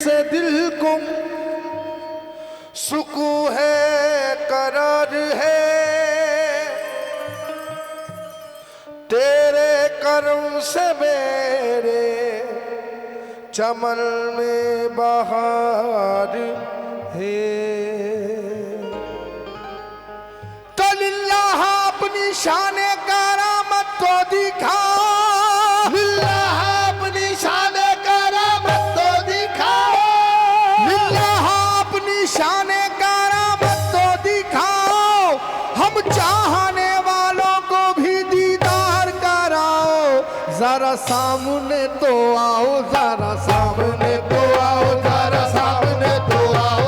से दिल को सुकून है, करार है, तेरे करम से मेरे चमन में बहार है। लिल्लाह अपनी शाने करामत को दिखा, लिल्लाह अपनी शाने करामत को दिखाओ, लिल्लाह अपनी शाने करामत को दिखाओ, हम चाहने वालों को भी दीदार कराओ। जरा सामने तो आओ, जरा सामने तो आओ, जरा सामने तो आओ।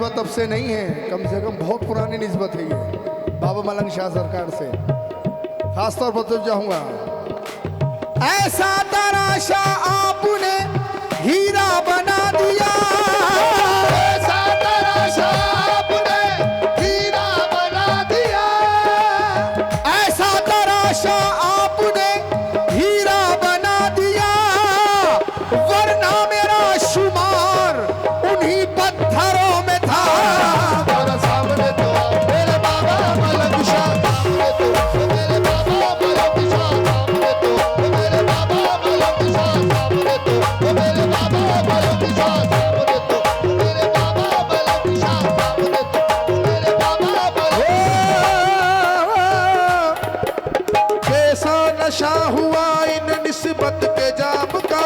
निस्बत अब से नहीं है, कम से कम बहुत पुरानी निस्बत है ये बाबा मलंग शाह सरकार से। खासतौर पर तो चाहूँगा, ऐसा तराशा आपने हीरा बना दिया, ऐसा तराशा आपने हीरा बना दिया, ऐसा तराशा आपने हीरा बना दिया, वरना मेरा शुमार उन्हीं पत्थरों में था। और सामने तो मेरे बाबा मलंग शाह, सामने तो मेरे बाबा मलंग शाह, सामने तो मेरे बाबा मलंग शाह, सामने तो मेरे बाबा मलंग शाह, सामने तो मेरे बाबा मलंग शाह, सामने तो मेरे बाबा मलंग। कैसा नशा हुआ इन निस्बत के जाम का,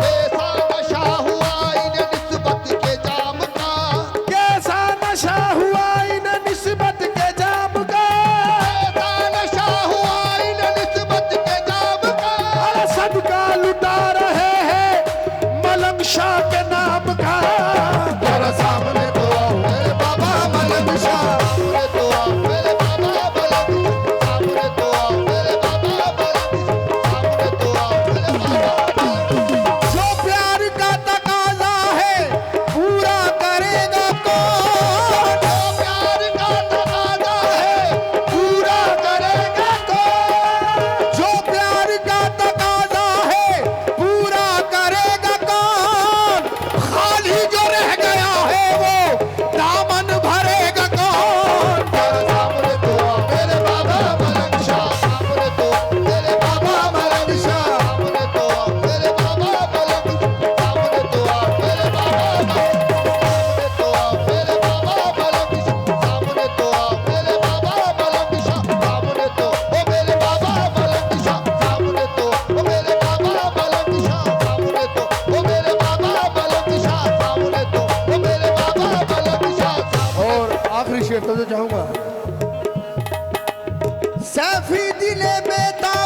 ऐसा नशा हुआ इन निस्बत के जाम का, कैसा नशा हुआ इन निस्बत के जाम का, ऐसा नशा हुआ इन निस्बत के जाम का, अरे सदका लुटा रहे हैं मलंग शाह के नाम का। तेरा सामने तो आओ मेरे बाबा मलंग शाह, सामने तो आओ मेरे बाबा मलंग, सामने तो आओ मेरे बाबा मलंग, सामने तो आओ मेरे बाबा मलंग। जो प्यार का तकाजा है पूरा करेगा कौन, जो प्यार का तकाजा है पूरा करेगा कौन, जो प्यार का तकाजा है पूरा करेगा कौन, खाली जो रह गया है वो दामन भरेगा कौन। तेरा सामने तो आओ मेरे बाबा मलंग शाह, सामने तो मेरे बाबा मलंग शाह, सामने तो आओ मेरे बाबा मलंग, सामने तो आओ मेरे बाबा मलंग, सामने तो आओ मेरे बाबा मलंग, सामने तो आओ मेरे बाबा मलंग शाह, सामने तो ओ मेरे बाबा मलंग शाह, सामने तो ओ मेरे बाबा मलंग शाह, सामने तो ओ मेरे बाबा मलंग शाह, सामने तो ओ मेरे बाबा मलंग शाह। और आखिरी शेर तो चाहूंगा, सैफी दिले बेताब